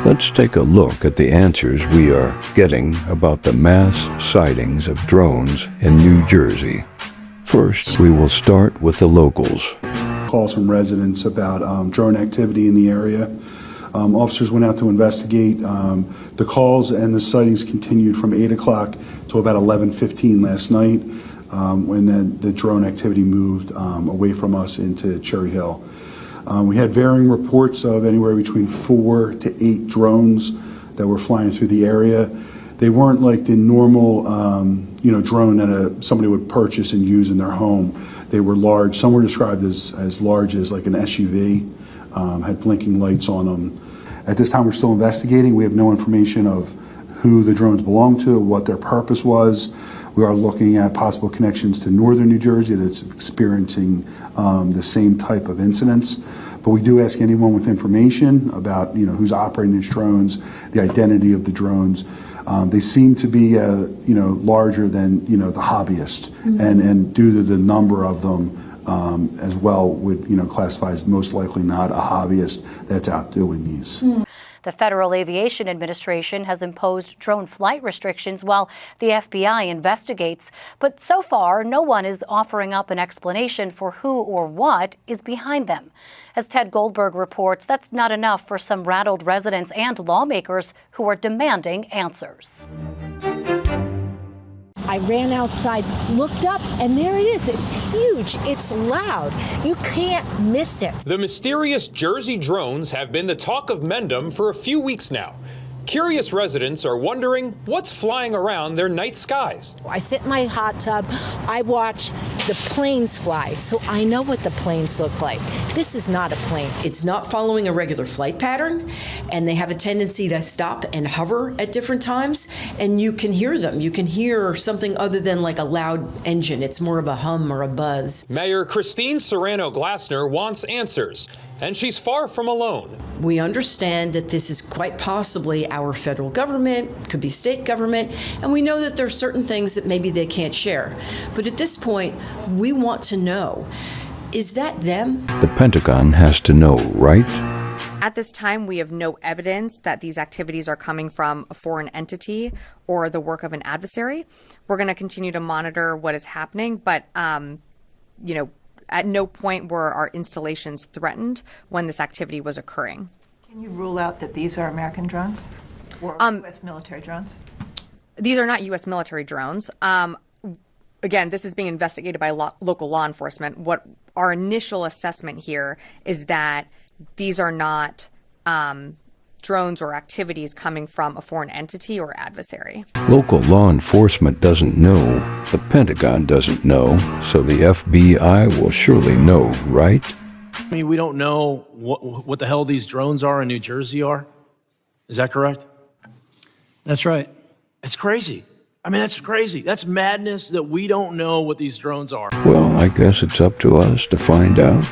Let's take a look at the answers we are getting about the mass sightings of drones in New Jersey. First, we will start with the locals. Calls from residents about drone activity in the area. Officers went out to investigate. The calls and the sightings continued from 8 o'clock to about 11:15 last night when the drone activity moved away from us into Cherry Hill. We had varying reports of anywhere between 4 to 8 drones that were flying through the area. They weren't like the normal, drone that somebody would purchase and use in their home. They were large. Some were described as large as like an SUV, had blinking lights on them. At this time, we're still investigating. We have no information of who the drones belong to, what their purpose was. We are looking at possible connections to northern New Jersey that's experiencing the same type of incidents. But we do ask anyone with information about who's operating these drones, the identity of the drones. They seem to be larger than the hobbyist, and due to the number of them as well would classify as most likely not a hobbyist that's out doing these. The Federal Aviation Administration has imposed drone flight restrictions while the FBI investigates. But so far, no one is offering up an explanation for who or what is behind them. As Ted Goldberg reports, that's not enough for some rattled residents and lawmakers who are demanding answers. I ran outside, looked up, and there it is. It's huge. It's loud. You can't miss it. The mysterious Jersey drones have been the talk of Mendham for a few weeks now. Curious residents are wondering what's flying around their night skies. I sit in my hot tub. I watch the planes fly, so I know what the planes look like. This is not a plane. It's not following a regular flight pattern, and they have a tendency to stop and hover at different times, and you can hear them. You can hear something other than like a loud engine. It's more of a hum or a buzz. Mayor Christine Serrano-Glassner wants answers, and she's far from alone. We understand that this is quite possibly our federal government, could be state government, and we know that there's certain things that maybe they can't share. But at this point, we want to know, is that them? The Pentagon has to know, right? At this time, we have no evidence that these activities are coming from a foreign entity or the work of an adversary. We're going to continue to monitor what is happening, but, at no point were our installations threatened when this activity was occurring. Can you rule out that these are American drones or U.S. military drones? These are not U.S. military drones. Again, this is being investigated by local law enforcement. What our initial assessment here is that these are not drones or activities coming from a foreign entity or adversary. Local law enforcement doesn't know, the Pentagon doesn't know, so the FBI will surely know, right? I mean, we don't know what the hell these drones are in New Jersey are. Is that correct? That's right. It's crazy. I mean, that's crazy. That's madness that we don't know what these drones are. Well, I guess it's up to us to find out.